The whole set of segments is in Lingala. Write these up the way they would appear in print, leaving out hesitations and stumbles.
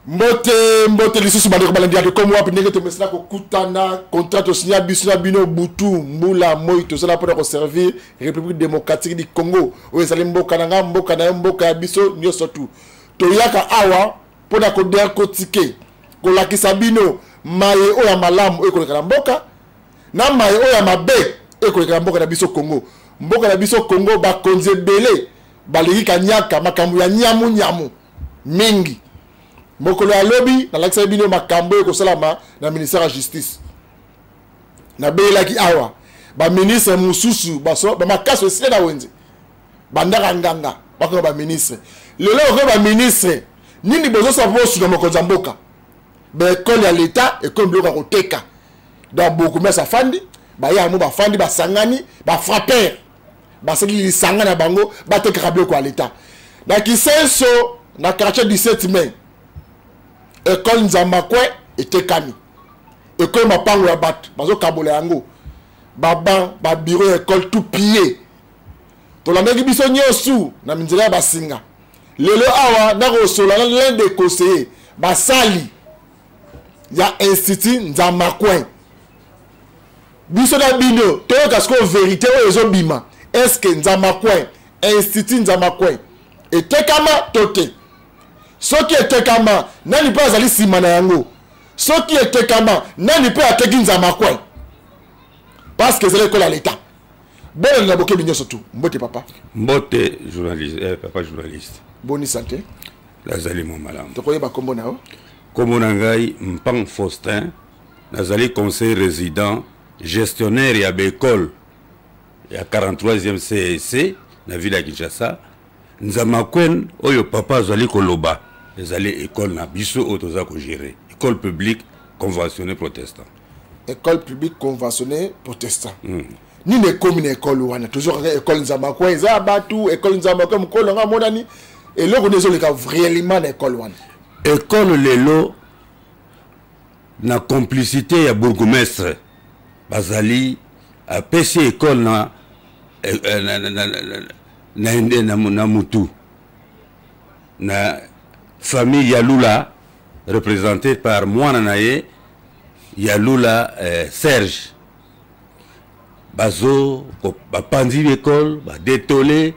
Mbote lisusu bandeko balandia de comme wapi ndenge tomesana ko kutana contrat signé bisuna bino butu mbula moi to sala pour servir République démocratique du Congo o ezali mboka na mboka ya biso nyoso tu to yaka awa pour na ko der ko tike ko lakisa bino maye o ya malamu e ko lekala mboka na maye o ya mabe e ko lekala mboka na biso Congo mboka na biso Congo ba konze belé baliki kanyaka makambu ya nyamu mingi mokolo ya lobby na lakisa bino makambo ko salama na ministère de justice na belaki awa ba ministre mususu ba makaso sile na wenze bandaka nganga bako ba ministre lelo ko ba ministre nini bozo sa posu na mokonza mboka ba école ya l'état école bloka ko teka dans beaucoup mais sa fandi ba ya mo ba fandi ba sangani ba frapper ba seli lisanga na bango ba teka bloka ya l'état na kisenso na quartier 17 mai école Nzamakwe était kami école mapango ya bat bazo kabola yango baba ba bureau école tout pillé to la ndeki biso nyosu na minzela ba singa lelo awa na ko sola l'un des conseillers ba sali ya institut Nzamakwe biso na bino to kasko vérité o ezo bima est-ce que Nzamakwe institut Nzamakwe était kama tote ce qui était kama nani pas ali simana yango ce qui était kama nani pas ateki Nzamakwe parce que c'est l'école à l'état bon na boké binyo surtout mbote papa mbote journaliste papa journaliste boni santé nazali mo malamu to koyeba kombo nao kombo nangai Mpang Faustin nazali conseil résident gestionnaire ya l'école ya 43e CEC na ville ya Kinshasa Nzamakwe oyo papa azali koloba ezali école na biso otoza ko gérer école publique conventionnée protestant école publique conventionnée protestant ni ne commune école wana toujours école Nzamakwe za batu école Nzamakwe mkolo nga monani et loko nezo leka vraiment école wana école lelo na complicité ya bourgmestre bazali a PC école na mutu na famille Yalula représentée par Mwana Naye Yalula Serge bazo ko bapandi l'école ba détolé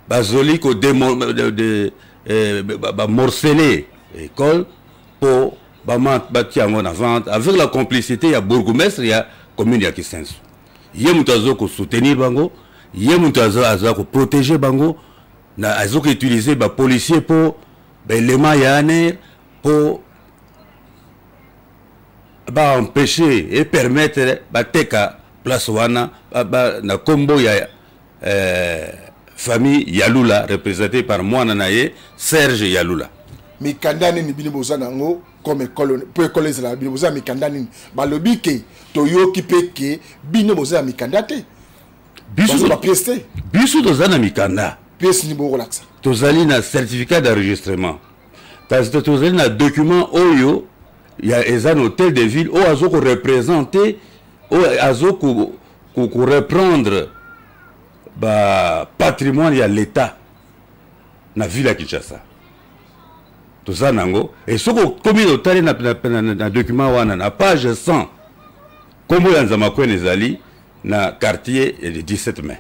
bazoli ko ba morceler école pour ba bâtir en vente avec la complicité ya bourgmestre ya commune ya Kisenso yemuto ko soutenir bango yemuto azo ko protéger bango na azo ko utiliser ba policier pour l'élément yaner pour empêcher et permettre bateka place wana na combo ya famille Yalula représentée par Mwana Naye Serge Yalula mikandani ni bini boza nango comme école pour école za bini boza mikandani balobi ke toyoki peke bini boza mikandate biso ba pièce biso tozana mikanda pièce ni bo relaxa tozali na certificat d'enregistrement tozali na document oyo ya ezan hôtel de ville o azoko représenter o azoko ko reprendre ba patrimoine ya l'état na ville ya Kinshasa tozana ngo et soko komi otali na document wana na page 100 kombo ya Nzamakwe ezali na quartier de 17 mai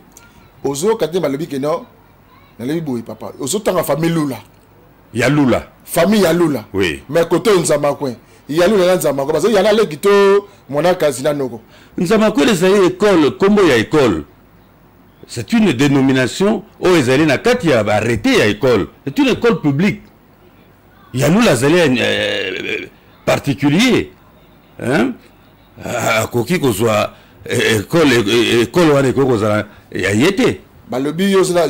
ozo quartier balobi ke non na lebi boy papa ozo tanga famille Lula Yalula famille Yalula oui mais côté Nzamakwe Yalula na Nzamakwe parce que yana le kito mona kazina noko Nzamakwe ezali école kombo ya école c'est une dénomination o ezali na kati ya arrêté ya école c'est une école publique Yalula ezali particulier hein akoki ko soit école wana ko za ya yete balobi yo zala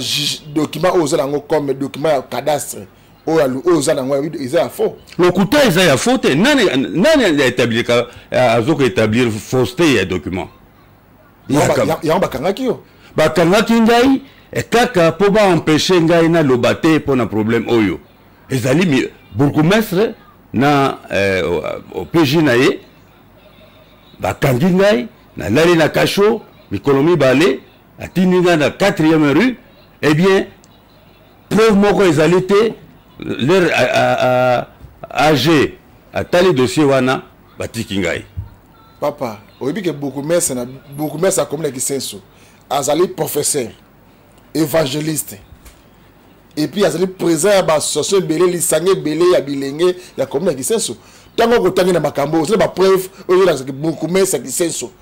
document o zala ngo comme document ya cadastre o zala ngo isa faux lokuta isa ya faux te nani a établir azoko établir fausseté ya document ya bakangaki yo bakangaki ngai e kaka po ba empêcher ngai na lobate po na problème oyo ezali bourgmestre na au PJ naye bakangi ngai na lali na kasho mikolomi balé atini na 4e rue eh bien preuve moko ezali te leur âgé atali dossier wana batiki ngai. Papa, oyebi que beaucoup mais ça comme les senso. Azali professeur, évangéliste. Et puis azali présent à l'association belé lisangé belé ya bilenge ya comme les senso. Tango ko tangi na makambo, c'est ba preuve oyebi beaucoup mais ça qui senso.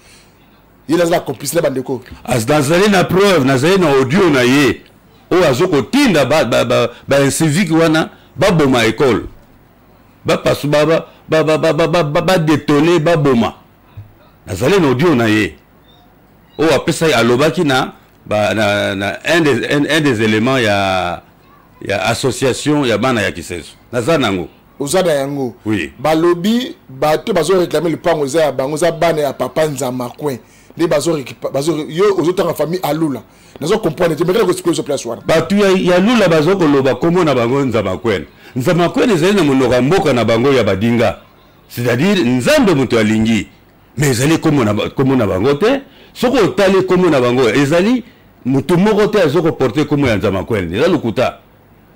Il a la complice la bandeko. As nazali na preuve, nazali na audio na ye. O azoko tinda ba civique wana ba boma école. Ba pasu ba détoner ba boma. Nazali na audio na ye. O apesa alobaki na un des éléments ya association ya bana ya kisenso. Nazali nango. Ozada yango. Oui. Balobi bato bazo réclamer le pango za bango za bana ya papa Nzama Kwen. Les bazo yo aux autres famille alula. Nazo comprendre te mais que ce place wana. Batu ya lula bazo ko loba komo na bango Nzama Kwen. Nzama Kwen ezali na monoko mboka na bango ya badinga. C'est-à-dire nzambe moto alingi. Mais ezali komo na bango te. Soko otali komo na bango ezali moto moko te azoko porter komo ya Nzama Kwen. Ezali lukuta.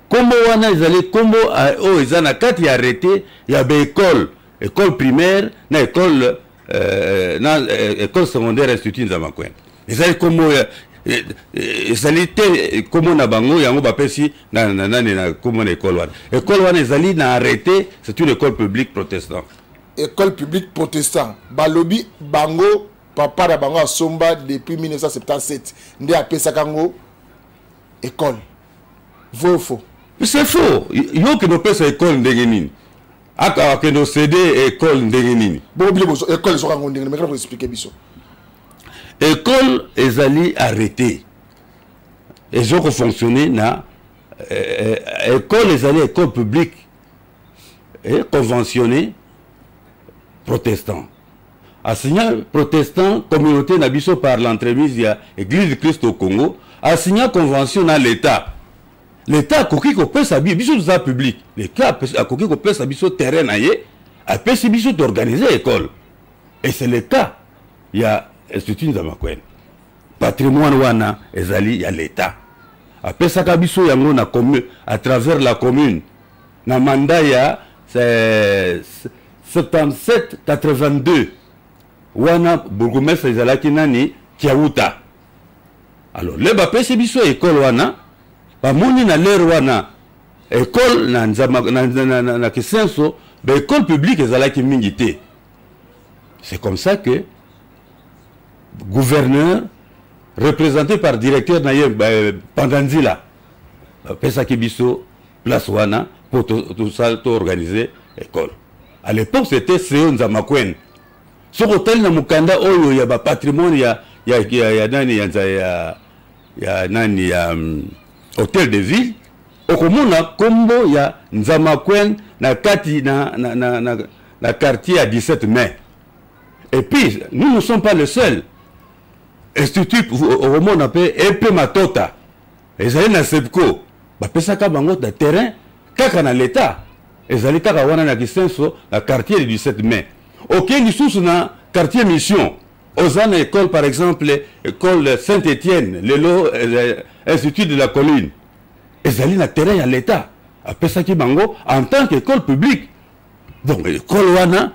Kombo wana ezali kombo o ezana kati ya arrêté ya ba école primaire na école école secondaire institut Nzama Kwen. Ezali kombo ezali te kombo na bango yango bapesi na kombo na école wana ezali na arrêté, c'est une école publique protestante. École publique protestant. Balobi bango papa na bango asomba depuis 1977. Nde apesa kango école. Vrai ou faux? C'est faux. Yo que no pesa école ndenge nini. Aka que no CD école ndenge nini. Bon école so kango ndenge mais comment expliquer biso? École ezali arrêté. Et je fonctionner na école ezali école publique et conventionnée protestant. Enseignant protestant communauté na biso par l'entremise ya Église du Christ au Congo, enseignant convention na l'État. L'État koki ko pesa biso za public. L'État koki ko pesa biso terrain na ye, a pesa biso d'organiser école. Et c'est le cas. Il y a Institut Nzama Kwen. Patrimoine wana ezali ya l'État. A pesa ka biso yango na commune à travers la commune. Na mandat ya 77-82. Wana bourgmestre ezalaki nani Kiauta. Alors le ba pesa biso école wana bamoni na l'air wana école na Nzama na Kisenso ba école publique ezalaki mingi te. C'est comme ça que gouverneur représenté par directeur naye Pandanzila pesa kibiso place wana pour tout ça tout organiser école. À l'époque c'était CEO Nzama Kwen. Ce hôtel na mukanda oyo ya ba patrimoine ya nani ya nani ya hôtel de ville okomona kombo ya Nzama Kwen na kati na quartier à 17 mai. Et puis nous ne sommes pas les seuls. Institut au monde appelé EP Matota. Ezali na Sepco. Ba pesaka bango de terrain kaka na l'état. Ezali kaka wana na Kisenso na quartier du 17 mai. OK, nous sommes dans quartier mission. Ozana école par exemple, école Saint-Étienne, Lelo Institut de la Colline. Ezali na terrain à l'état. A pesaki bango en tant qu'école publique. Donc école wana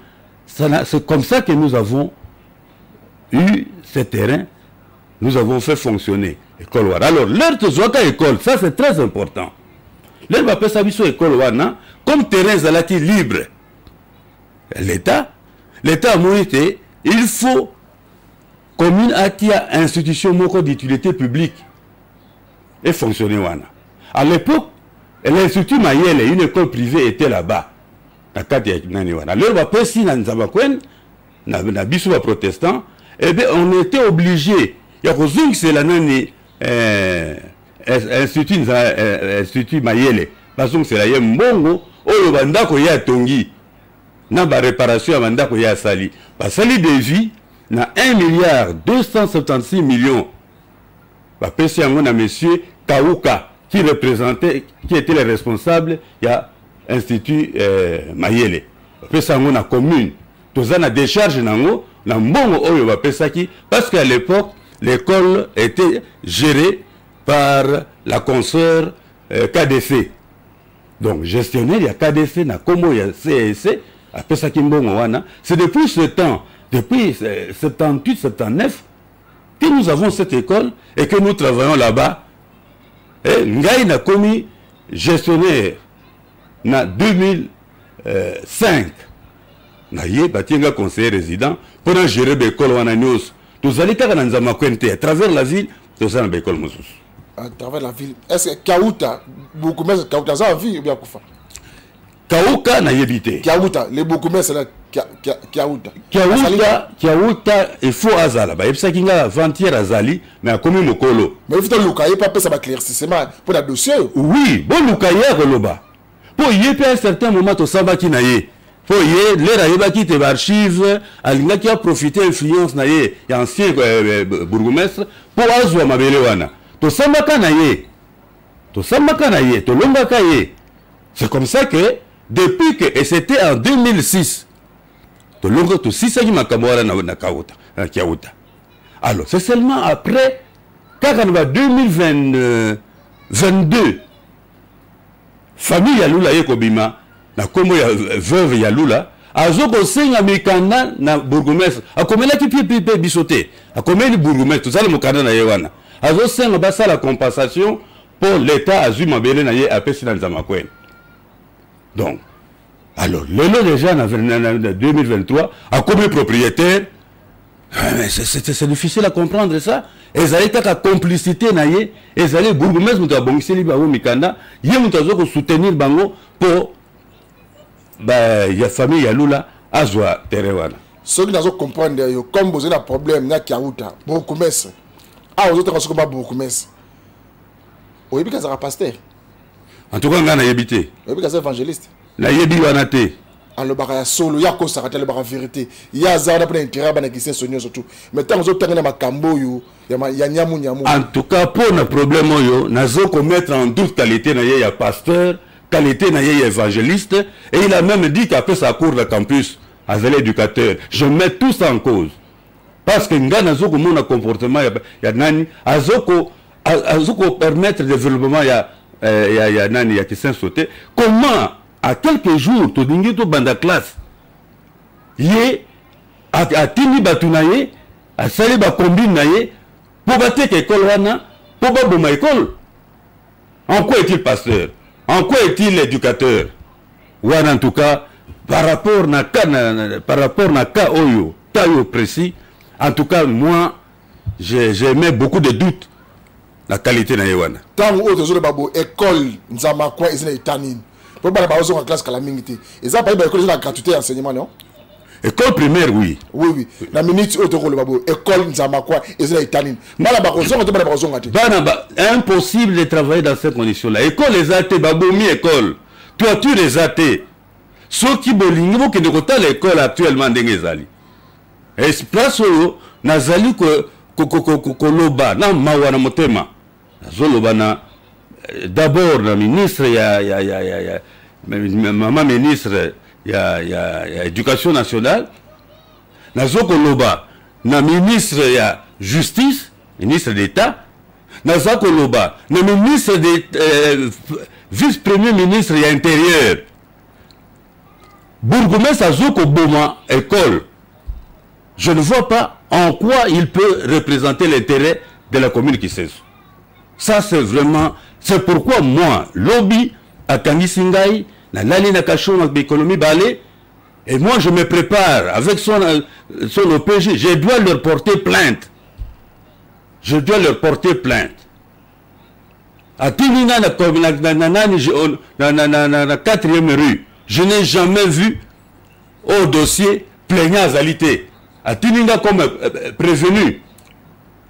c'est comme ça que nous avons eu ce terrain. Nous avons fait fonctionner l'école wana. Alors, l'heure de Zoaka école, ça c'est très important. L'heure va passer à école wana, comme terrain zalati libre. L'État a monité, il faut commune atia institution moko d'utilité publique et fonctionner wana. À l'époque, l'Institut Mayele, une école privée, était là-bas. L'heure va passer à Nzama Kwen, na biso wa protestant, eh bien on était obligé. Il y a c'est la nani Institut Mayele. Parce que c'est la mbongo oyo bandako ya tongi na ba réparation ya bandako ya sali. Ba sali de vie na 1,276 millions. Ba pesi yango na monsieur Kauka qui était le responsable ya Institut Mayele. Ba pesi yango na commune. Tozana décharge nango na mbongo oyo ba pesaki parce qu'à l'époque l'école était gérée par la consoeur KDC. Donc, gestionnaire, il y a KDC, na Komo, il y a CSC, après ça, c'est depuis ce temps, depuis 78, 79, que nous avons cette école et que nous travaillons là-bas. Et Ngaï n'a commis gestionnaire en 2005. Naïe, Batienga conseiller résident, pour gérer l'école en News. Tous allez à travers la ville, tous allez à l'école Moussous. À travers la ville. Est-ce que Kaouta, beaucoup de Kaouta, ça a vie ou bien Koufa? Kaouka n'a évité. Kaouta, les beaucoup de c'est là. Kaouta, il faut Azala. Il faut qu'il y ait avant-hier Azali, mais à combien Mokolo. Mais il faut que Lukaye pas ça va éclaircissement pour le dossier. Oui, bon Lukaye Roloba. Pour y aller à un certain moment, tu sais qui naïe. Pour y aller, les qui te archive, Alinga qui a profité influence naïe, et ancien bourgmestre, pour Azwa Mabelewana. Tu sais qui naïe. Tu sais qui naïe. Tu l'onga kaye. C'est comme ça que, depuis que, et c'était en 2006, tu l'onga tu sais qui m'a kamora na Kaouta. Alors, c'est seulement après, quand on va 2022, famille Yalula Yekobima, na komo ya veuve Yalula, azoko senga mikanda na bourgmestre, akomela ki pipe bisoté, akomeli bourgmestre, tout ça le mokanda na yewana. Azo senga basa la compensation pour l'état azuma belé na ye apesi na Nzamakwen. Donc, alors, le déjà en 2023, a comme propriétaire, c'est difficile à comprendre ça. Ils allaient à la complicité, ils allaient bourgmestre, ils allaient soutenir Bango pour la famille Yalula, Azwa Terewana. Ceux qui n'ont comprendre, comme vous avez un problème, il y a Kiaouta, bourgmestre. Ah, vous êtes en train de bourgmestre. Oui, parce que c'est un pasteur. En tout cas, on a habité. Oui, parce que c'est évangéliste. La yebi wanate. Alors bara solo ya ko sarata le bara vérité. Ya za na pour intérêt bana qui sonyo surtout. Mais tant que tanga na makambo yo ya nyamu. En tout cas pour le problème yo nazo ko mettre en doute qualité na ya pasteur, qualité na ya évangéliste et il a même dit qu'après sa cours de campus avec l'éducateur, je mets tout ça en cause. Parce que nga nazo ko mon comportement ya nani azoko permettre le développement ya nani ya Kissin sauté. Comment à quelques jours, tu dis que banda classe, yé à tini batunaye, à sali ba combine naye, pour battre l'école wana, pour battre ma école. En quoi est-il pasteur? En quoi est-il éducateur? Wana en tout cas, par rapport na cas oyo, tayo précis, en tout cas moi, j'ai mis beaucoup de doutes la qualité na wana. Tant ou autres babo école Nzamakwa izina itanine. Pour pas la en classe calamité. Et ça, pas l'école de la gratuité enseignement, non? École primaire, oui. Oui. La minute où tu le babo, école Nzamakwa, et c'est italien. Impossible de travailler dans ces conditions-là. École les athées, babo mi école. Toi, tu les athées. Ceux qui bolingo qui ne comptent l'école actuellement d'Engezali. Et place où Nazali Koloba, na mawana motema. Zoloba na. D'abord, le ministre, maman ministre, il y a éducation nationale. Nazoko Loba, na ministre, il y a justice, ministre d'État. Nazoko Loba, le ministre vice-premier ministre, il y a intérieur. Bourgmestre Azoko Boma, école. Je ne vois pas en quoi il peut représenter l'intérêt de la commune qui sait. Ça, c'est vraiment. C'est pourquoi moi, lobby à Kangisingai, na Lali Nakashon économie balé, et moi je me prépare avec son OPG, je dois leur porter plainte. Je dois leur porter plainte. À Tinina, na 4e rue, je n'ai jamais vu au dossier plaignant à Zalité. À Tinina comme prévenu,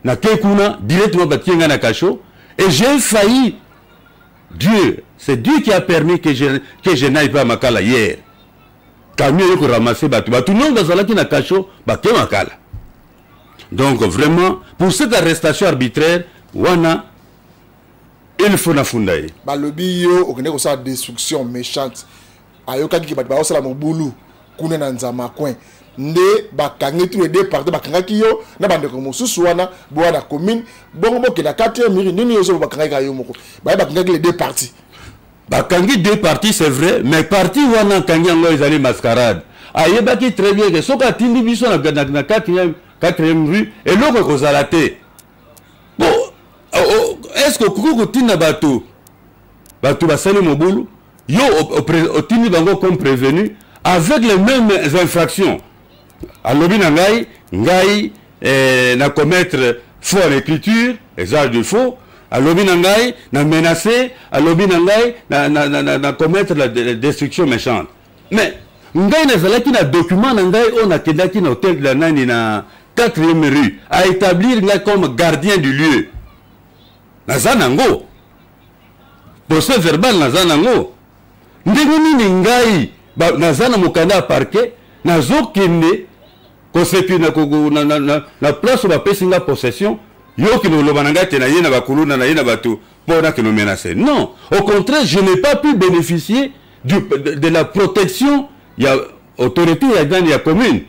na Kekuna, directement Batienga Nakacho. Et j'ai failli. Dieu, c'est Dieu qui a permis que je n'aille pas à Makala hier. Camion qui a ramassé Batou. Tout le monde dans la qui n'a caché Makala. Donc vraiment, pour cette arrestation arbitraire, Wana, il faut na fundaye. Le bio, on connaît ça destruction méchante. Ayoka qui va faire ça mon boulot. Kuna na Nzamakwen. Nde bakangi tous les deux parties bakanga kiyo na bande ko mususu wana bwana commune bongo boke na 4e miri nini yozo bakanga kayo moko ba bakanga les deux parties bakangi deux parties c'est vrai mais parti wana kangi yango ezali mascarade ayebaki très bien que soki atindi biso na 4e rue eloko ekozala te bon est-ce que okoki kotinda bato basali mobulu yo otindi bango comme prévenu avec les mêmes infractions alobi na ngai na commettre faux en écriture usage de faux alobi na ngai na menacer alobi na ngai na commettre la destruction méchante mais ngai nazalaki na document na ngai on akendaki na hôtel de la nani na 4e rue à établir ngai comme gardien du lieu naza nango procès verbal naza nango ndenge nini ngai naza na mokanda ya parquet nazokende kosepi na place oyo bapesi nga possession yo kino oloba na ngai te na ye na bakuluna na ye na bato mpona kino menacer non au contraire je n'ai pas pu bénéficier de la protection ya autorité ya dani ya commune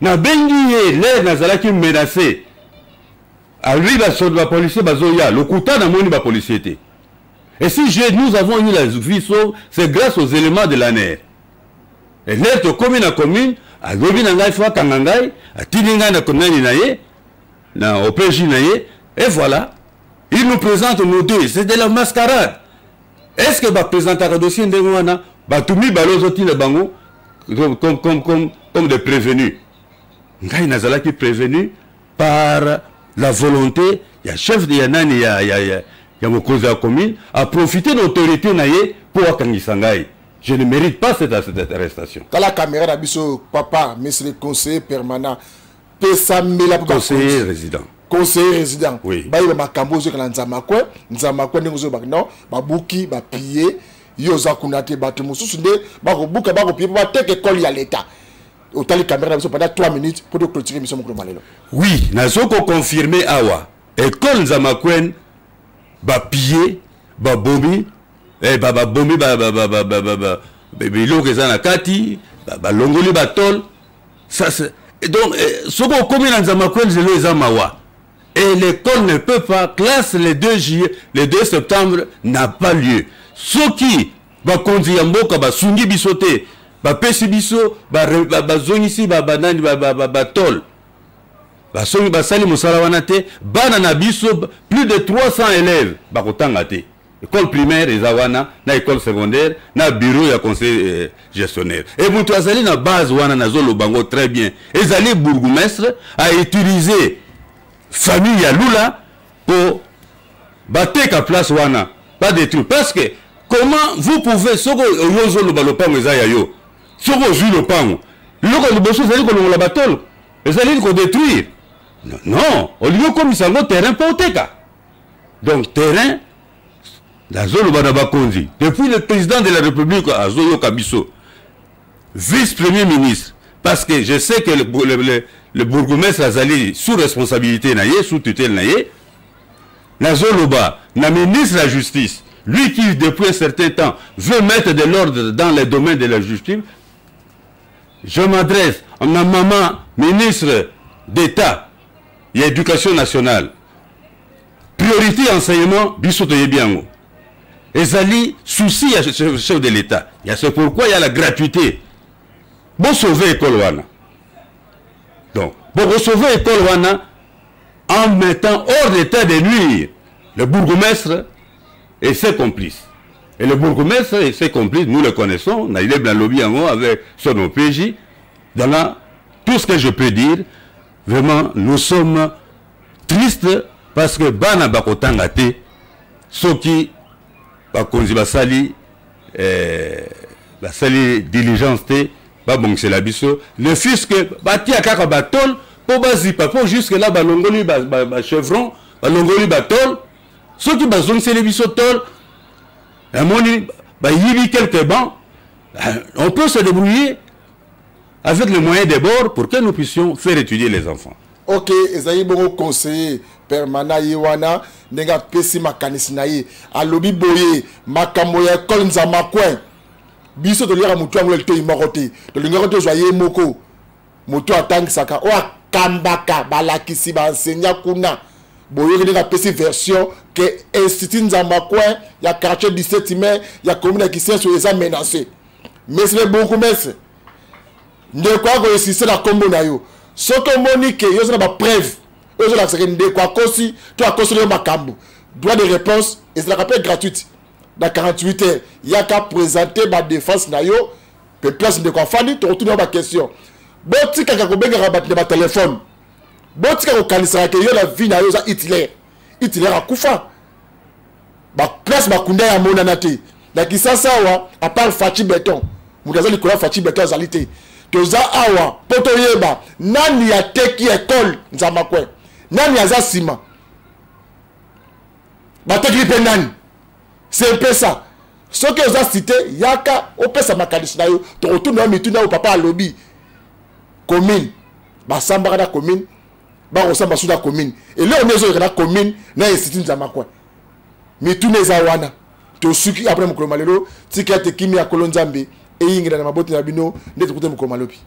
nabengi ye lere nazalaki menacé alui bapolicier bazoya lokuta namoni bapolicier te et si nous avons eu la vie sauve c'est grâce aux éléments de l'ANR et lere tokomi na commune alobi na ngai fo akanga ngai atindi ngai na konani na ye na OPJ na ye et voilà il nous présente nous deux c'est de la mascarade est-ce que baprésentaka dossier ndenge wana batumi balozotinda bango comme des prévenus ngai nazalaki prévenu par la volonté ya chef de yanani ya mokonzi ya commune a profiter d'autorité na ye pour akangisa ngai. Je ne mérite pas cette arrestation. Dans la caméra d'abisso papa monsieur le conseiller permanent conseiller résident. Conseiller résident. Oui. Ba iba makambo zo kana nzamakwe ndingo ba non ba buki ba piller yoza kunate bato mususu nde ba ko buka ba ko piller ba teke école ya l'état. Autant les caméras d'abisso pendant 3 minutes pour clôturer mission mokolo malelo. Oui, nazoko confirmer awa. École nzamakwen ba piller ba bombi ba bombi ba biloko eza na kati ba longoli ba tol ça c'est donc soko komi na nzamakwen zelo eza mawa. Et l'école ne peut pas, classe le 2 septembre n'a pas lieu. Ce qui va conduire à Mboka, va sungi bisote, va pesi biso, va zongisi, va tol. Va songi, va sali musalawanate, banana biso, plus de 300 élèves, va kotangate. École primaire, ezawana, na école secondaire, na bureau, ya conseil gestionnaire. Et vous avez na base, wana na zolo bango très bien. Ezali bourgmestre a utilisé famille ya Lula pour battre la place wana pas détruire parce que comment vous pouvez soko yozo lo balopango ezaya yo soko ju lo pango loko liboso zali ko longola batolo ezali ko détruire non au lieu comme ça le terrain poteka donc terrain la zone bana bakonzi depuis le président de la République azoyo kabiso vice-premier ministre parce que je sais que le bourgmestre Azali sous responsabilité naïe, sous tutelle naïe, Nazoloba, na ministre de la Justice, lui qui depuis un certain temps veut mettre de l'ordre dans les domaines de la justice, je m'adresse à ma maman, ministre d'État et Éducation nationale. Priorité enseignement, Bissoto Yebiango. Ezali, souci à chef de l'État. C'est pourquoi il y a la gratuité. Bon sauver l'école wana. Donc, pour sauver l'école wana, en mettant hors d'état de nuire le bourgmestre et ses complices. Et le bourgmestre et ses complices, nous le connaissons, Naïle Blanlobi avec son OPJ. Dans tout ce que je peux dire, vraiment, nous sommes tristes parce que Bana Bakotangate, ceux qui Bakonzi Basali, Basali diligence, bon c'est la biso le fisc bati akaka batol po bazipa po jusque là balongoli ba chevron balongoli batol ceux qui bazong c'est les biso tol amoni ba yibi quelques bancs on peut se débrouiller avec les moyens des bords pour que nous puissions faire étudier les enfants. OK, ezali bongo conseiller permanent yewana ndenga pesi makanisi na ye alobi boye makambo ya école nzamakwen biso to lira mutu angole te imarote to lingaro to joye moko mutu atangi saka o akambaka balakisi ba enseignant kuna boyo ndenga pesi version que institut Nzambakwe, il y a quartier 17 mai, il y a commune qui sont menacés. Mais c'est beaucoup mais ne quoi que si c'est la combo na yo. Ce que Monique, yo c'est la preuve. Yo la c'est de quoi kosi, tu as construit makambu. Droit de réponse et c'est la rappel gratuite. Dans 48 heures, il y a qu'à présenter ma défense na yo. Pe place de quoi fani, tu retournes ma question. Boti kaka ko benga rabat de ma téléphone. Boti kaka ko kanisa ke yo la vie na yo za Hitler. Hitler a kufa. Ba place ba kunda ya mona nate. Na kisasa wa à part Fachi Béton. Mudaza likola Fachi Béton zalité. Toza awa poto yeba nani ya teki école Nzamakwe. Nani aza sima. Ba teki pe nani. C'est un peu ça. Ce que vous avez cité, yaka opesa makanisi na yo. To retourne na mituna au papa lobby. Commune. Ba samba na commune. Ba osamba suda commune. Et là on est na commune na institut Nzamakwe. Mituna za wana. To suki après mukolo malelo, tikete kimi ya kolonzambe. Et ingira na maboti na bino, ndetu kute mukolo malopi.